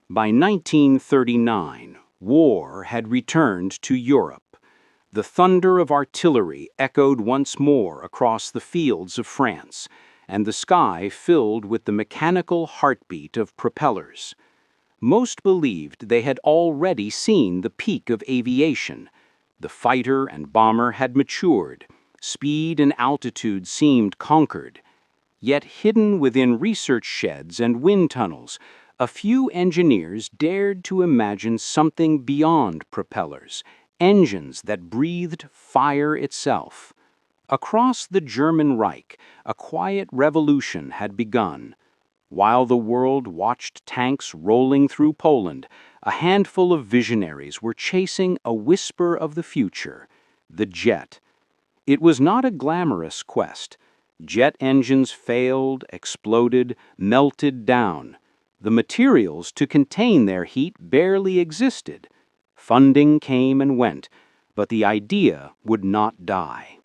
By 1939, war had returned to Europe. The thunder of artillery echoed once more across the fields of France, and the sky filled with the mechanical heartbeat of propellers. Most believed they had already seen the peak of aviation. The fighter and bomber had matured. Speed and altitude seemed conquered. Yet hidden within research sheds and wind tunnels, a few engineers dared to imagine something beyond propellers, engines that breathed fire itself. Across the German Reich, a quiet revolution had begun. While the world watched tanks rolling through Poland, a handful of visionaries were chasing a whisper of the future, the jet. It was not a glamorous quest. Jet engines failed, exploded, melted down. The materials to contain their heat barely existed. Funding came and went, but the idea would not die.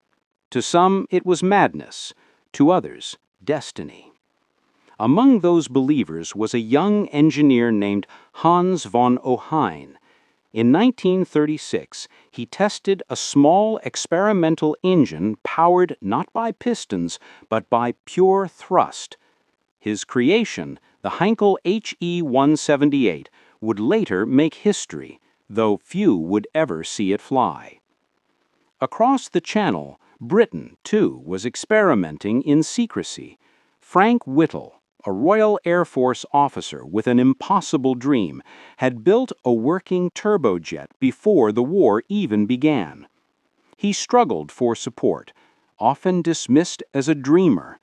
To some, it was madness. To others, destiny. Among those believers was a young engineer named Hans von Ohain. In 1936, he tested a small experimental engine powered not by pistons, but by pure thrust. His creation, the Heinkel HE-178, would later make history, though few would ever see it fly. Across the Channel, Britain, too, was experimenting in secrecy. Frank Whittle, a Royal Air Force officer with an impossible dream, had built a working turbojet before the war even began. He struggled for support, often dismissed as a dreamer,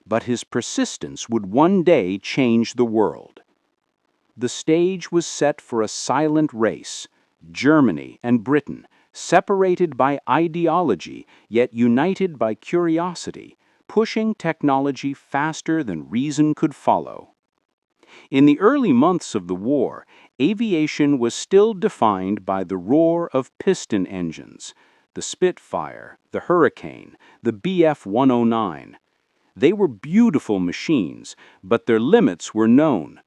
but his persistence would one day change the world. The stage was set for a silent race. Germany and Britain, separated by ideology, yet united by curiosity, pushing technology faster than reason could follow. In the early months of the war, aviation was still defined by the roar of piston engines, the Spitfire, the Hurricane, the Bf-109. They were beautiful machines, but their limits were known.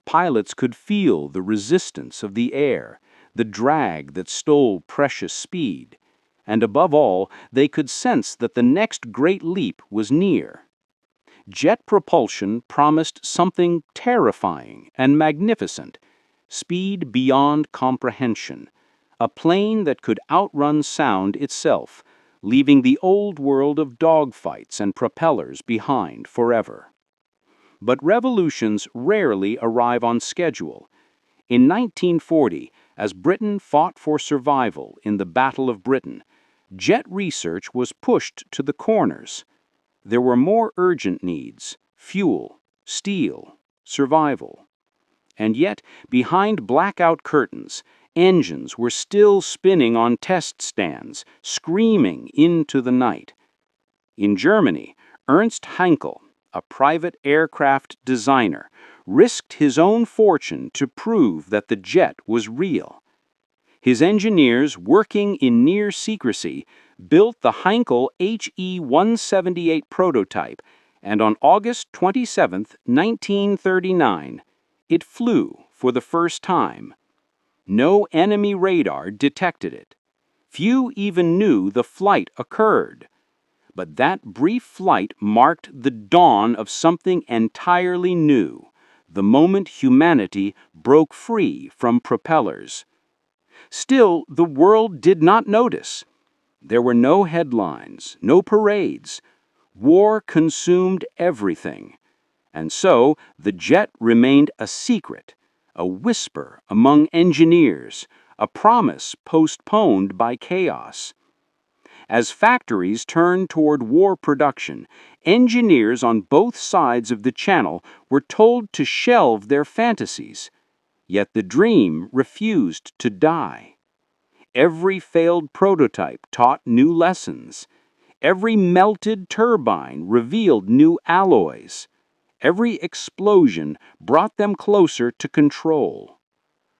Pilots could feel the resistance of the air, the drag that stole precious speed. And above all, they could sense that the next great leap was near. Jet propulsion promised something terrifying and magnificent, speed beyond comprehension, a plane that could outrun sound itself, leaving the old world of dogfights and propellers behind forever. But revolutions rarely arrive on schedule. In 1940, as Britain fought for survival in the Battle of Britain, jet research was pushed to the corners. There were more urgent needs: fuel, steel, survival. And yet, behind blackout curtains, engines were still spinning on test stands, screaming into the night. In Germany, Ernst Heinkel, a private aircraft designer, risked his own fortune to prove that the jet was real. His engineers, working in near secrecy, built the Heinkel HE-178 prototype, and on August 27, 1939, it flew for the first time. No enemy radar detected it. Few even knew the flight occurred. But that brief flight marked the dawn of something entirely new, the moment humanity broke free from propellers. Still, the world did not notice. There were no headlines, no parades. War consumed everything. And so, the jet remained a secret, a whisper among engineers, a promise postponed by chaos. As factories turned toward war production, engineers on both sides of the Channel were told to shelve their fantasies. Yet the dream refused to die. Every failed prototype taught new lessons. Every melted turbine revealed new alloys. Every explosion brought them closer to control.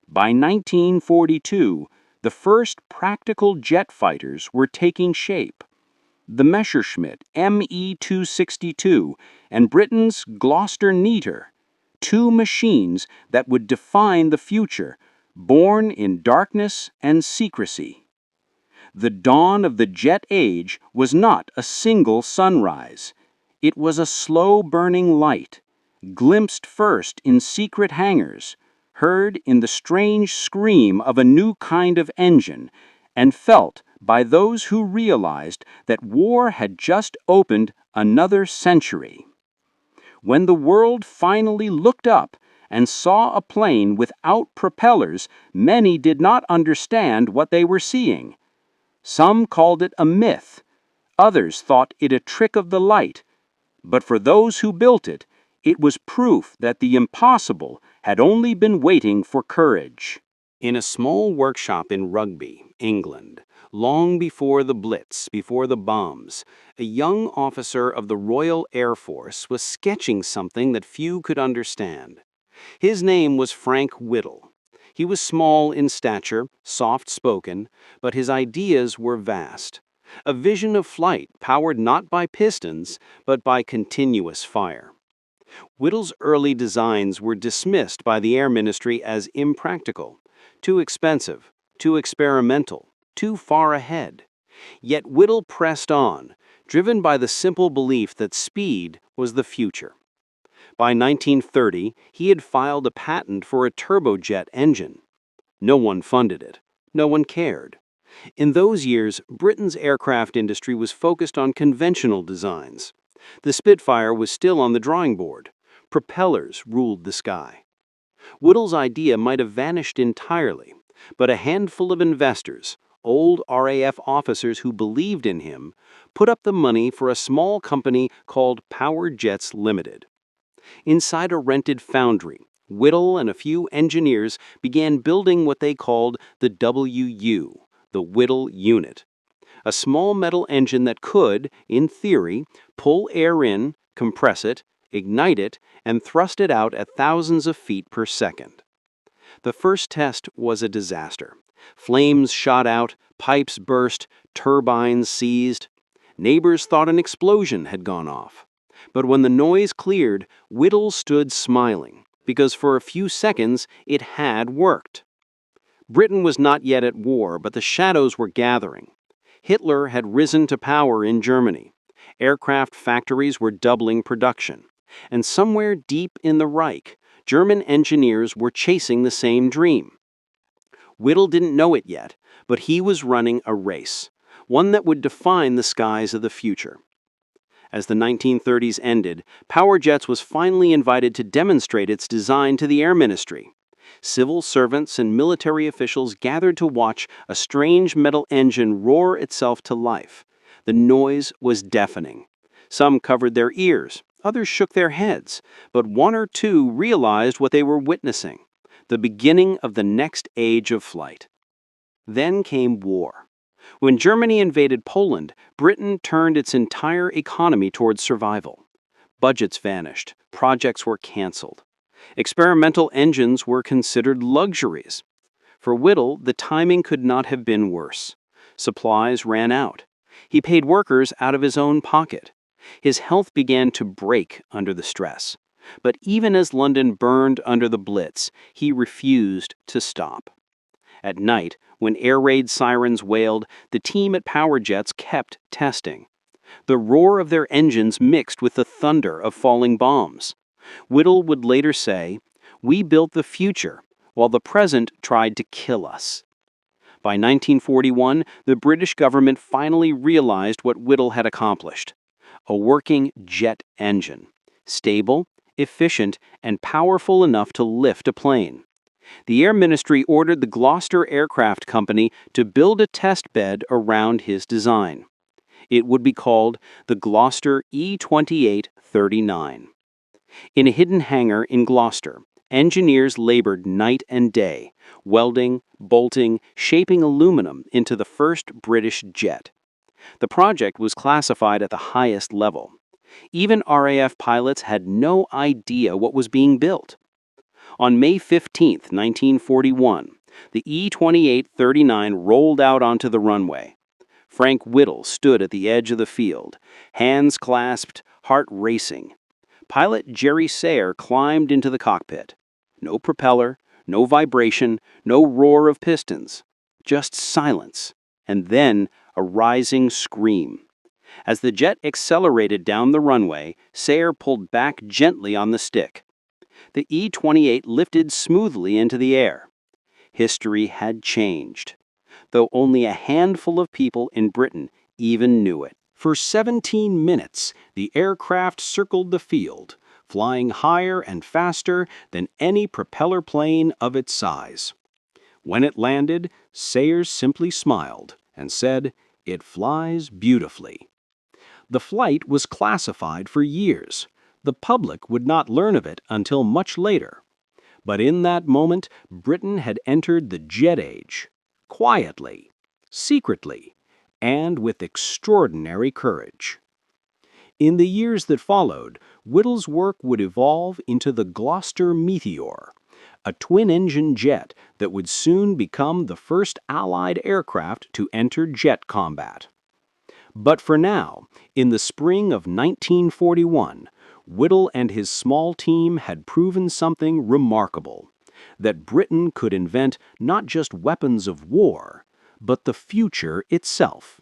By 1942, the first practical jet fighters were taking shape. The Messerschmitt ME-262 and Britain's Gloster E.28, two machines that would define the future, born in darkness and secrecy. The dawn of the jet age was not a single sunrise. It was a slow-burning light, glimpsed first in secret hangars, heard in the strange scream of a new kind of engine, and felt by those who realized that war had just opened another century. When the world finally looked up and saw a plane without propellers, many did not understand what they were seeing. Some called it a myth, others thought it a trick of the light, but for those who built it, it was proof that the impossible had only been waiting for courage. In a small workshop in Rugby, England, long before the Blitz, before the bombs, a young officer of the Royal Air Force was sketching something that few could understand. His name was Frank Whittle. He was small in stature, soft-spoken, but his ideas were vast. A vision of flight powered not by pistons, but by continuous fire. Whittle's early designs were dismissed by the Air Ministry as impractical, too expensive, too experimental, too far ahead. Yet Whittle pressed on, driven by the simple belief that speed was the future. By 1930, he had filed a patent for a turbojet engine. No one funded it. No one cared. In those years, Britain's aircraft industry was focused on conventional designs. The Spitfire was still on the drawing board. Propellers ruled the sky. Whittle's idea might have vanished entirely, but a handful of investors, old RAF officers who believed in him, put up the money for a small company called Power Jets Limited. Inside a rented foundry, Whittle and a few engineers began building what they called the WU, the Whittle Unit, a small metal engine that could, in theory, pull air in, compress it, ignite it, and thrust it out at thousands of feet per second. The first test was a disaster. Flames shot out, pipes burst, turbines seized. Neighbors thought an explosion had gone off. But when the noise cleared, Whittle stood smiling, because for a few seconds it had worked. Britain was not yet at war, but the shadows were gathering. Hitler had risen to power in Germany. Aircraft factories were doubling production. And somewhere deep in the Reich, German engineers were chasing the same dream. Whittle didn't know it yet, but he was running a race, one that would define the skies of the future. As the 1930s ended, Power Jets was finally invited to demonstrate its design to the Air Ministry. Civil servants and military officials gathered to watch a strange metal engine roar itself to life. The noise was deafening. Some covered their ears, others shook their heads, but one or two realized what they were witnessing, the beginning of the next age of flight. Then came war. When Germany invaded Poland, Britain turned its entire economy towards survival. Budgets vanished, projects were canceled. Experimental engines were considered luxuries. For Whittle, the timing could not have been worse. Supplies ran out. He paid workers out of his own pocket. His health began to break under the stress. But even as London burned under the Blitz, he refused to stop. At night, when air raid sirens wailed, the team at Power Jets kept testing. The roar of their engines mixed with the thunder of falling bombs. Whittle would later say, "We built the future, while the present tried to kill us." By 1941, the British government finally realized what Whittle had accomplished. A working jet engine, stable, efficient, and powerful enough to lift a plane. The Air Ministry ordered the Gloster Aircraft Company to build a test bed around his design. It would be called the Gloster E.28-39. In a hidden hangar in Gloucester, engineers labored night and day, welding, bolting, shaping aluminum into the first British jet. The project was classified at the highest level. Even RAF pilots had no idea what was being built. On May 15, 1941, the E-28-39 rolled out onto the runway. Frank Whittle stood at the edge of the field, hands clasped, heart racing. Pilot Jerry Sayre climbed into the cockpit. No propeller, no vibration, no roar of pistons. Just silence, and then a rising scream. As the jet accelerated down the runway, Sayre pulled back gently on the stick. The E-28 lifted smoothly into the air. History had changed, though only a handful of people in Britain even knew it. For 17 minutes, the aircraft circled the field, flying higher and faster than any propeller plane of its size. When it landed, Sayers simply smiled and said, "It flies beautifully." The flight was classified for years. The public would not learn of it until much later. But in that moment, Britain had entered the jet age, quietly, secretly, and with extraordinary courage. In the years that followed, Whittle's work would evolve into the Gloster Meteor, a twin-engine jet that would soon become the first Allied aircraft to enter jet combat. But for now, in the spring of 1941, Whittle and his small team had proven something remarkable, that Britain could invent not just weapons of war, but the future itself.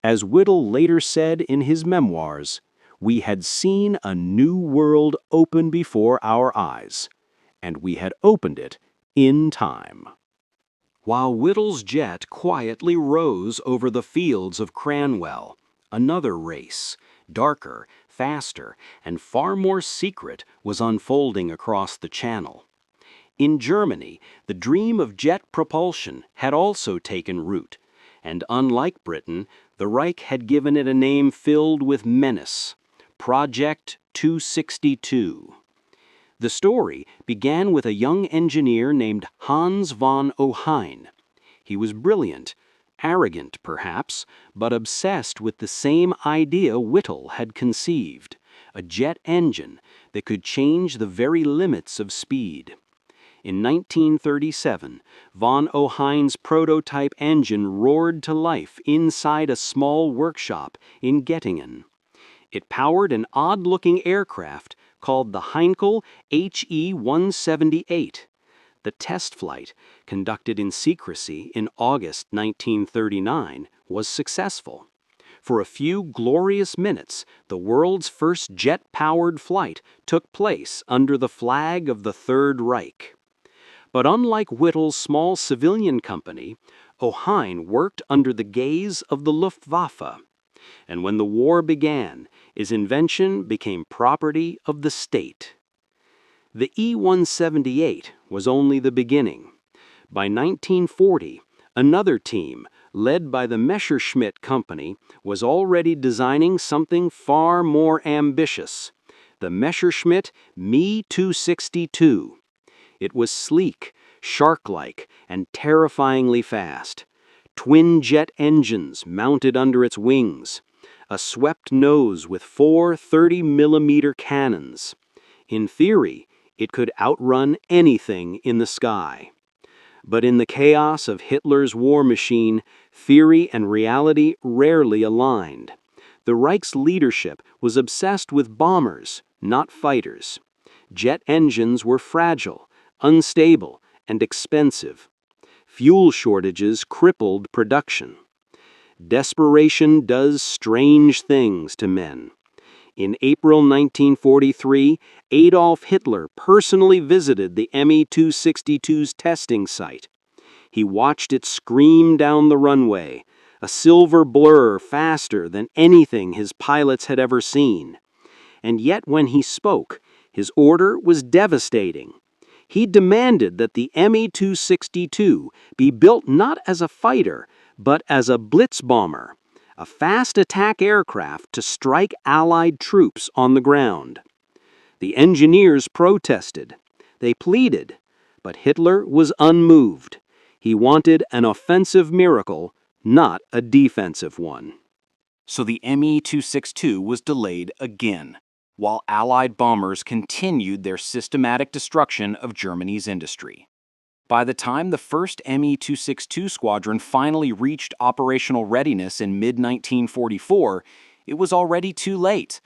As Whittle later said in his memoirs, "We had seen a new world open before our eyes, and we had opened it in time." While Whittle's jet quietly rose over the fields of Cranwell, another race, darker, faster, and far more secret, was unfolding across the Channel. In Germany, the dream of jet propulsion had also taken root, and unlike Britain, the Reich had given it a name filled with menace: Project 262. The story began with a young engineer named Hans von Ohain. He was brilliant, arrogant perhaps, but obsessed with the same idea Whittle had conceived: a jet engine that could change the very limits of speed. In 1937, von Ohain's prototype engine roared to life inside a small workshop in Göttingen. It powered an odd-looking aircraft called the Heinkel HE-178. The test flight, conducted in secrecy in August 1939, was successful. For a few glorious minutes, the world's first jet-powered flight took place under the flag of the Third Reich. But unlike Whittle's small civilian company, Ohain worked under the gaze of the Luftwaffe. And when the war began, his invention became property of the state. The E-178 was only the beginning. By 1940, another team, led by the Messerschmitt Company, was already designing something far more ambitious: the Messerschmitt Me-262. It was sleek, shark-like, and terrifyingly fast. Twin-jet engines mounted under its wings. A swept nose with 4 30-millimeter cannons. In theory, it could outrun anything in the sky. But in the chaos of Hitler's war machine, theory and reality rarely aligned. The Reich's leadership was obsessed with bombers, not fighters. Jet engines were fragile, unstable, and expensive. Fuel shortages crippled production. Desperation does strange things to men. In April 1943, Adolf Hitler personally visited the Me-262's testing site. He watched it scream down the runway, a silver blur faster than anything his pilots had ever seen. And yet when he spoke, his order was devastating. He demanded that the Me-262 be built not as a fighter, but as a blitz bomber, a fast attack aircraft to strike Allied troops on the ground. The engineers protested. They pleaded, but Hitler was unmoved. He wanted an offensive miracle, not a defensive one. So the Me-262 was delayed again, while Allied bombers continued their systematic destruction of Germany's industry. By the time the first Me-262 squadron finally reached operational readiness in mid-1944, it was already too late.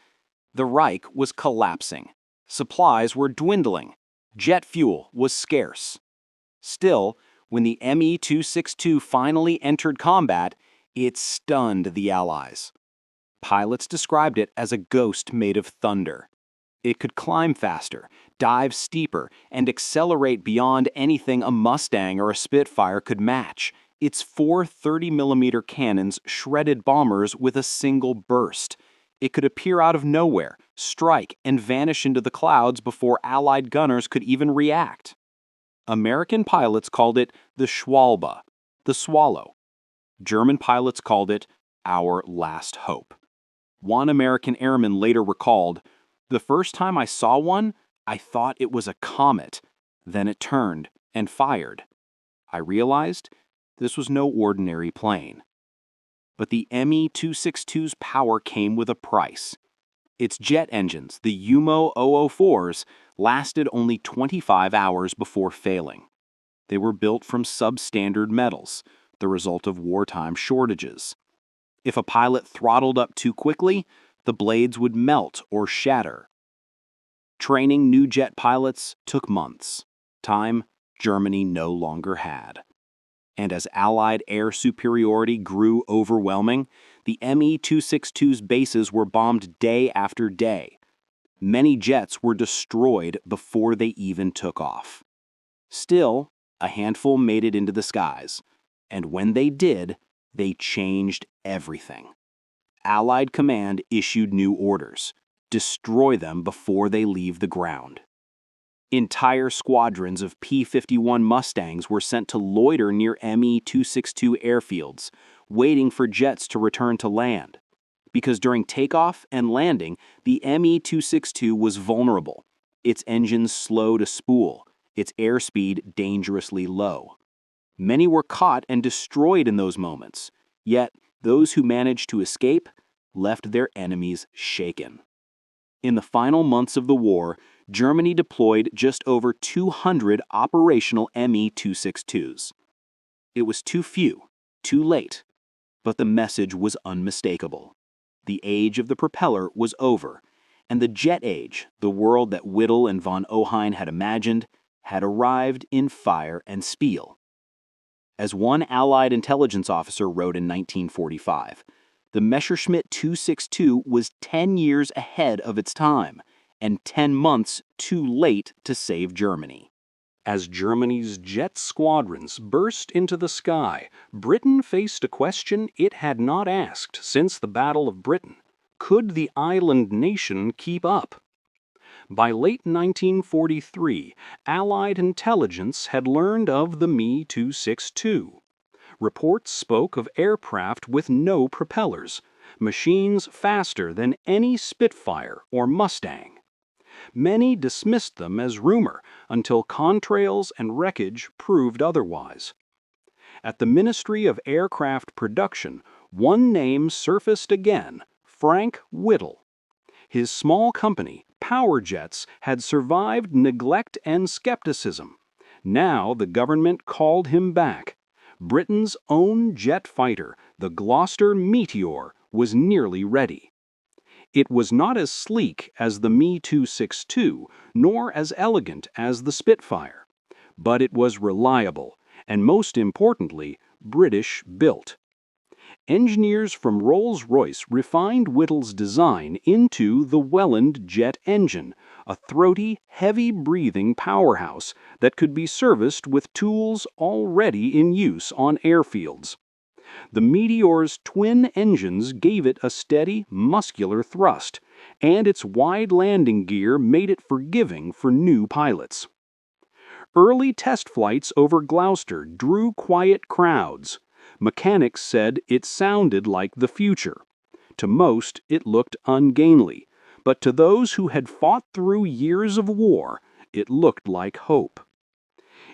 The Reich was collapsing. Supplies were dwindling. Jet fuel was scarce. Still, when the Me-262 finally entered combat, it stunned the Allies. Pilots described it as a ghost made of thunder. It could climb faster, dive steeper, and accelerate beyond anything a Mustang or a Spitfire could match. Its four 30mm cannons shredded bombers with a single burst. It could appear out of nowhere, strike, and vanish into the clouds before Allied gunners could even react. American pilots called it the Schwalbe, the Swallow. German pilots called it our last hope. One American airman later recalled, "The first time I saw one, I thought it was a comet. Then it turned and fired. I realized this was no ordinary plane." But the Me-262's power came with a price. Its jet engines, the UMO 004s, lasted only 25 hours before failing. They were built from substandard metals, the result of wartime shortages. If a pilot throttled up too quickly, the blades would melt or shatter. Training new jet pilots took months, time Germany no longer had. And as Allied air superiority grew overwhelming, the Me-262's bases were bombed day after day. Many jets were destroyed before they even took off. Still, a handful made it into the skies, and when they did, they changed everything. Allied command issued new orders: destroy them before they leave the ground. Entire squadrons of P-51 Mustangs were sent to loiter near Me-262 airfields, waiting for jets to return to land. Because during takeoff and landing, the Me-262 was vulnerable, its engines slow to spool, its airspeed dangerously low. Many were caught and destroyed in those moments, yet those who managed to escape left their enemies shaken. In the final months of the war, Germany deployed just over 200 operational Me-262s. It was too few, too late, but the message was unmistakable. The age of the propeller was over, and the jet age, the world that Whittle and von Ohain had imagined, had arrived in fire and spiel. As one Allied intelligence officer wrote in 1945, the Messerschmitt 262 was 10 years ahead of its time, and 10 months too late to save Germany. As Germany's jet squadrons burst into the sky, Britain faced a question it had not asked since the Battle of Britain. Could the island nation keep up? By late 1943, Allied intelligence had learned of the Me-262. Reports spoke of aircraft with no propellers, machines faster than any Spitfire or Mustang. Many dismissed them as rumor until contrails and wreckage proved otherwise. At the Ministry of Aircraft Production, one name surfaced again: Frank Whittle. His small company, Power Jets, had survived neglect and skepticism. Now the government called him back. Britain's own jet fighter, the Gloster Meteor, was nearly ready. It was not as sleek as the Me-262, nor as elegant as the Spitfire, but it was reliable, and most importantly, British-built. Engineers from Rolls-Royce refined Whittle's design into the Welland jet engine, a throaty, heavy-breathing powerhouse that could be serviced with tools already in use on airfields. The Meteor's twin engines gave it a steady, muscular thrust, and its wide landing gear made it forgiving for new pilots. Early test flights over Gloucester drew quiet crowds. Mechanics said it sounded like the future. To most, it looked ungainly, but to those who had fought through years of war, it looked like hope.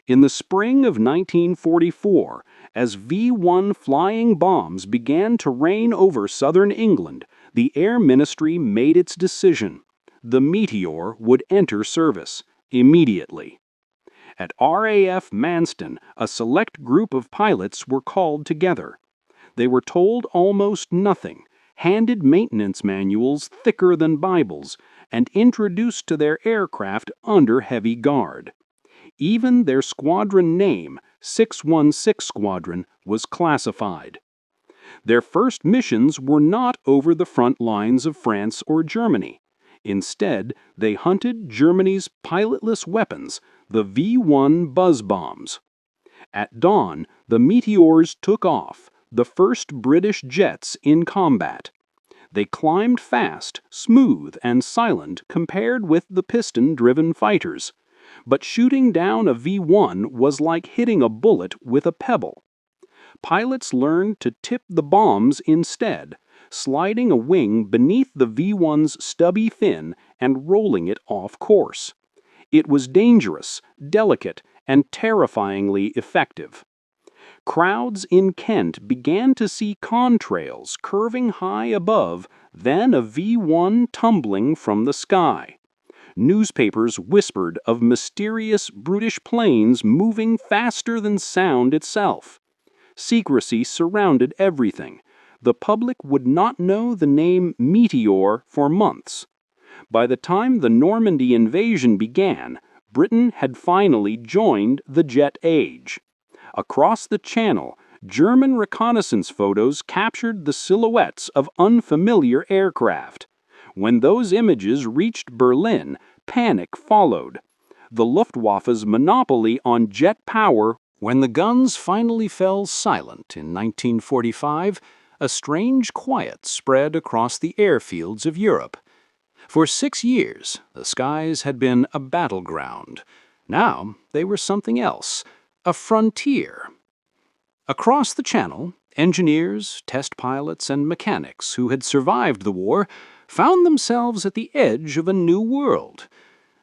In the spring of 1944, as V-1 flying bombs began to rain over southern England, the Air Ministry made its decision. The Meteor would enter service immediately. At RAF Manston, a select group of pilots were called together. They were told almost nothing, handed maintenance manuals thicker than Bibles, and introduced to their aircraft under heavy guard. Even their squadron name, 616 Squadron, was classified. Their first missions were not over the front lines of France or Germany. Instead, they hunted Germany's pilotless weapons, the V-1 buzz bombs. At dawn, the Meteors took off, the first British jets in combat. They climbed fast, smooth, and silent compared with the piston-driven fighters. But shooting down a V-1 was like hitting a bullet with a pebble. Pilots learned to tip the bombs instead, sliding a wing beneath the V-1's stubby fin and rolling it off course. It was dangerous, delicate, and terrifyingly effective. Crowds in Kent began to see contrails curving high above, then a V-1 tumbling from the sky. Newspapers whispered of mysterious British planes moving faster than sound itself. Secrecy surrounded everything. The public would not know the name Meteor for months. By the time the Normandy invasion began, Britain had finally joined the jet age. Across the Channel, German reconnaissance photos captured the silhouettes of unfamiliar aircraft. When those images reached Berlin, panic followed. The Luftwaffe's monopoly on jet power. When the guns finally fell silent in 1945, a strange quiet spread across the airfields of Europe. For 6 years, the skies had been a battleground. Now they were something else, a frontier. Across the Channel, engineers, test pilots, and mechanics who had survived the war found themselves at the edge of a new world.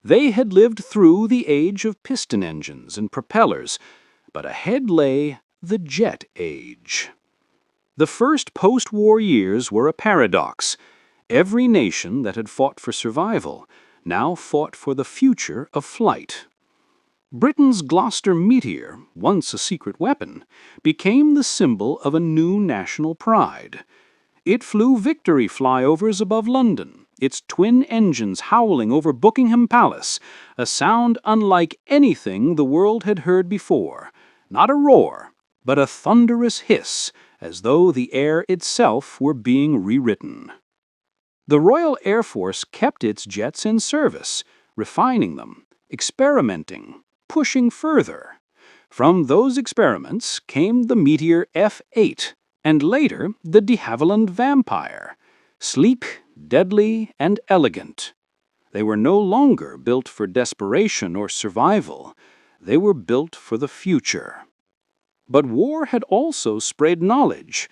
They had lived through the age of piston engines and propellers, but ahead lay the jet age. The first post-war years were a paradox. Every nation that had fought for survival now fought for the future of flight. Britain's Gloster Meteor, once a secret weapon, became the symbol of a new national pride. It flew victory flyovers above London, its twin engines howling over Buckingham Palace, a sound unlike anything the world had heard before. Not a roar, but a thunderous hiss, as though the air itself were being rewritten. The Royal Air Force kept its jets in service, refining them, experimenting, pushing further. From those experiments came the Meteor F-8, and later the de Havilland Vampire, sleek, deadly, and elegant. They were no longer built for desperation or survival. They were built for the future. But war had also spread knowledge.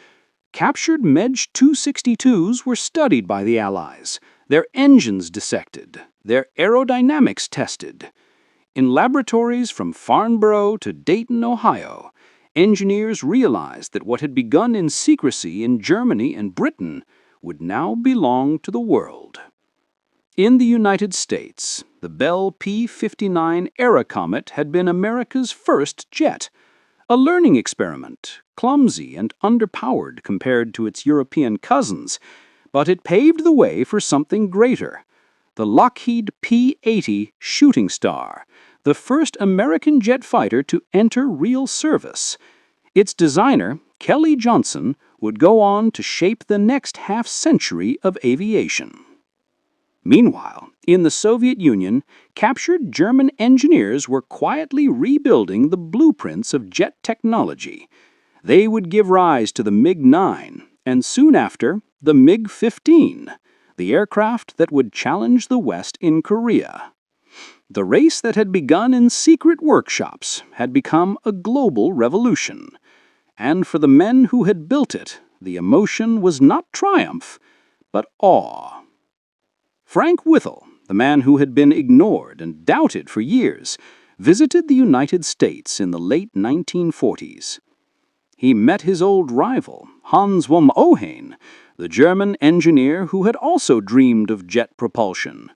Captured Medj 262s were studied by the Allies, their engines dissected, their aerodynamics tested. In laboratories from Farnborough to Dayton, Ohio, engineers realized that what had begun in secrecy in Germany and Britain would now belong to the world. In the United States, the Bell P-59 Aerocomet had been America's first jet, a learning experiment, clumsy and underpowered compared to its European cousins, but it paved the way for something greater. The Lockheed P-80 Shooting Star, the first American jet fighter to enter real service. Its designer, Kelly Johnson, would go on to shape the next half-century of aviation. Meanwhile, in the Soviet Union, captured German engineers were quietly rebuilding the blueprints of jet technology. They would give rise to the MiG-9, and soon after, the MiG-15, the aircraft that would challenge the West in Korea. The race that had begun in secret workshops had become a global revolution. And for the men who had built it, the emotion was not triumph, but awe. Frank Whittle, the man who had been ignored and doubted for years, visited the United States in the late 1940s. He met his old rival, Hans von Ohain, the German engineer who had also dreamed of jet propulsion.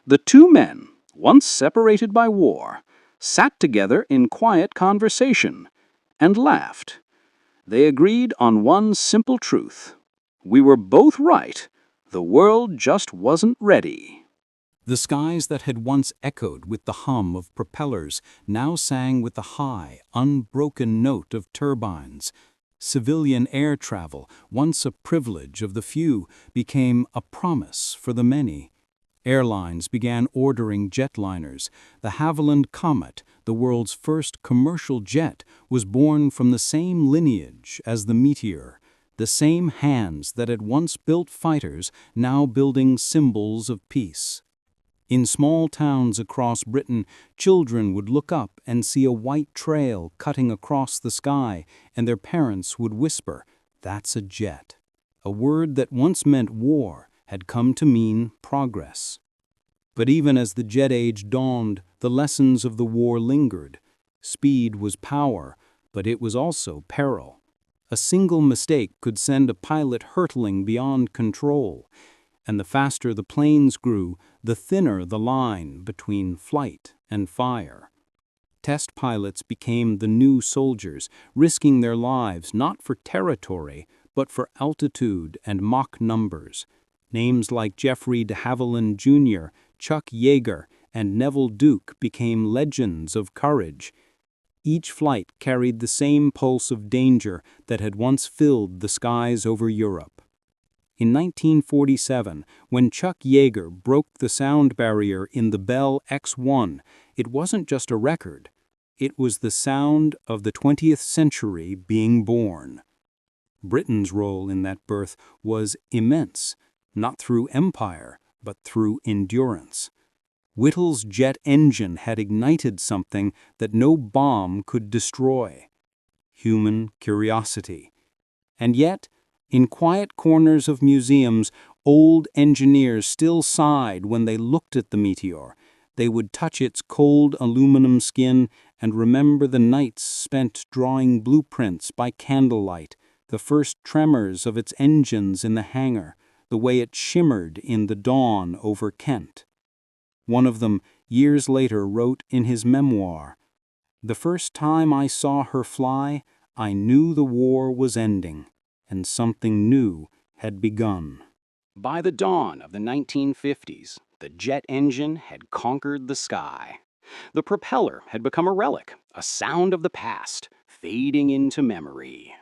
The two men, once separated by war, sat together in quiet conversation and laughed. They agreed on one simple truth. We were both right. The world just wasn't ready. The skies that had once echoed with the hum of propellers now sang with the high, unbroken note of turbines. Civilian air travel, once a privilege of the few, became a promise for the many. Airlines began ordering jetliners. The Havilland Comet, the world's first commercial jet, was born from the same lineage as the Meteor. The same hands that had once built fighters, now building symbols of peace. In small towns across Britain, children would look up and see a white trail cutting across the sky, and their parents would whisper, "That's a jet." A word that once meant war had come to mean progress. But even as the jet age dawned, the lessons of the war lingered. Speed was power, but it was also peril. A single mistake could send a pilot hurtling beyond control. And the faster the planes grew, the thinner the line between flight and fire. Test pilots became the new soldiers, risking their lives not for territory, but for altitude and Mach numbers. Names like Jeffrey de Havilland Jr., Chuck Yeager, and Neville Duke became legends of courage. Each flight carried the same pulse of danger that had once filled the skies over Europe. In 1947, when Chuck Yeager broke the sound barrier in the Bell X-1, it wasn't just a record. It was the sound of the 20th century being born. Britain's role in that birth was immense, not through empire, but through endurance. Whittle's jet engine had ignited something that no bomb could destroy: human curiosity. And yet, in quiet corners of museums, old engineers still sighed when they looked at the Meteor. They would touch its cold aluminum skin and remember the nights spent drawing blueprints by candlelight, the first tremors of its engines in the hangar, the way it shimmered in the dawn over Kent. One of them, years later, wrote in his memoir, "The first time I saw her fly, I knew the war was ending, and something new had begun." By the dawn of the 1950s, the jet engine had conquered the sky. The propeller had become a relic, a sound of the past, fading into memory.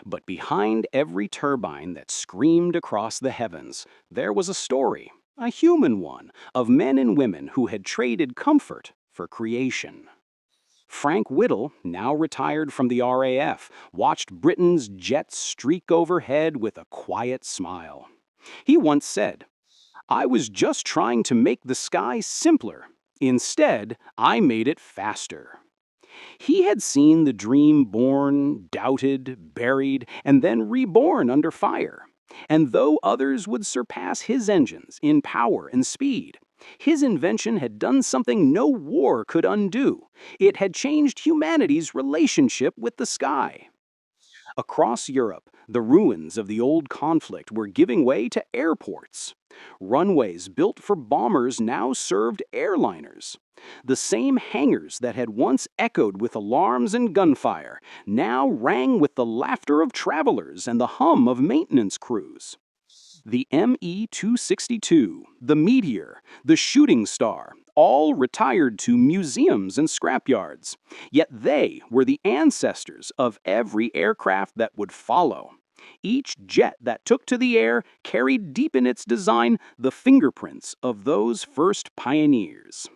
But behind every turbine that screamed across the heavens, there was a story, a human one, of men and women who had traded comfort for creation. Frank Whittle, now retired from the RAF, watched Britain's jets streak overhead with a quiet smile. He once said, "I was just trying to make the sky simpler. Instead, I made it faster." He had seen the dream born, doubted, buried, and then reborn under fire. And though others would surpass his engines in power and speed, his invention had done something no war could undo. It had changed humanity's relationship with the sky. Across Europe, the ruins of the old conflict were giving way to airports. Runways built for bombers now served airliners. The same hangars that had once echoed with alarms and gunfire now rang with the laughter of travelers and the hum of maintenance crews. The Me-262, the Meteor, the Shooting Star, all retired to museums and scrapyards. Yet they were the ancestors of every aircraft that would follow. Each jet that took to the air carried deep in its design the fingerprints of those first pioneers.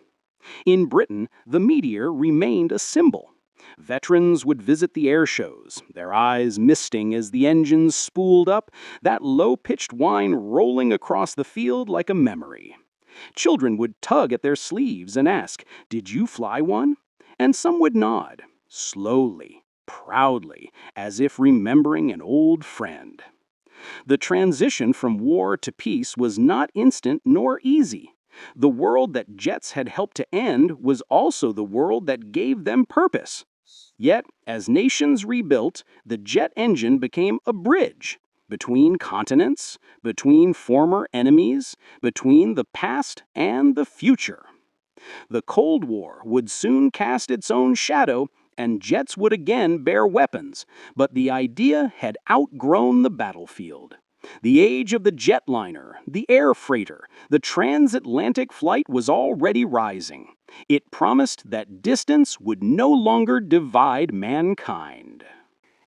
In Britain, the Meteor remained a symbol. Veterans would visit the air shows, their eyes misting as the engines spooled up, that low-pitched whine rolling across the field like a memory. Children would tug at their sleeves and ask, "Did you fly one?" And some would nod, slowly, proudly, as if remembering an old friend. The transition from war to peace was not instant nor easy. The world that jets had helped to end was also the world that gave them purpose. Yet, as nations rebuilt, the jet engine became a bridge between continents, between former enemies, between the past and the future. The Cold War would soon cast its own shadow, and jets would again bear weapons, but the idea had outgrown the battlefield. The age of the jetliner, the air freighter, the transatlantic flight was already rising. It promised that distance would no longer divide mankind.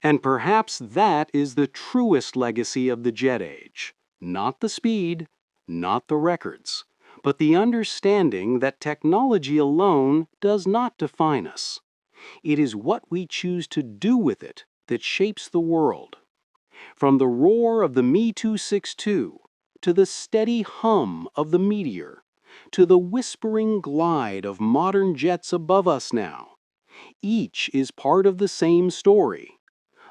And perhaps that is the truest legacy of the jet age. Not the speed, not the records, but the understanding that technology alone does not define us. It is what we choose to do with it that shapes the world. From the roar of the Me-262, to the steady hum of the Meteor, to the whispering glide of modern jets above us now, each is part of the same story.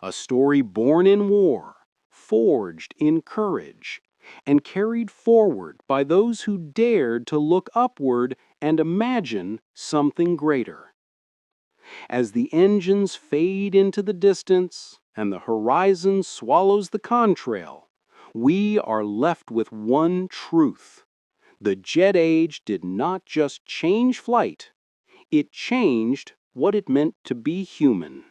A story born in war, forged in courage, and carried forward by those who dared to look upward and imagine something greater. As the engines fade into the distance and the horizon swallows the contrail, we are left with one truth. The jet age did not just change flight, it changed what it meant to be human.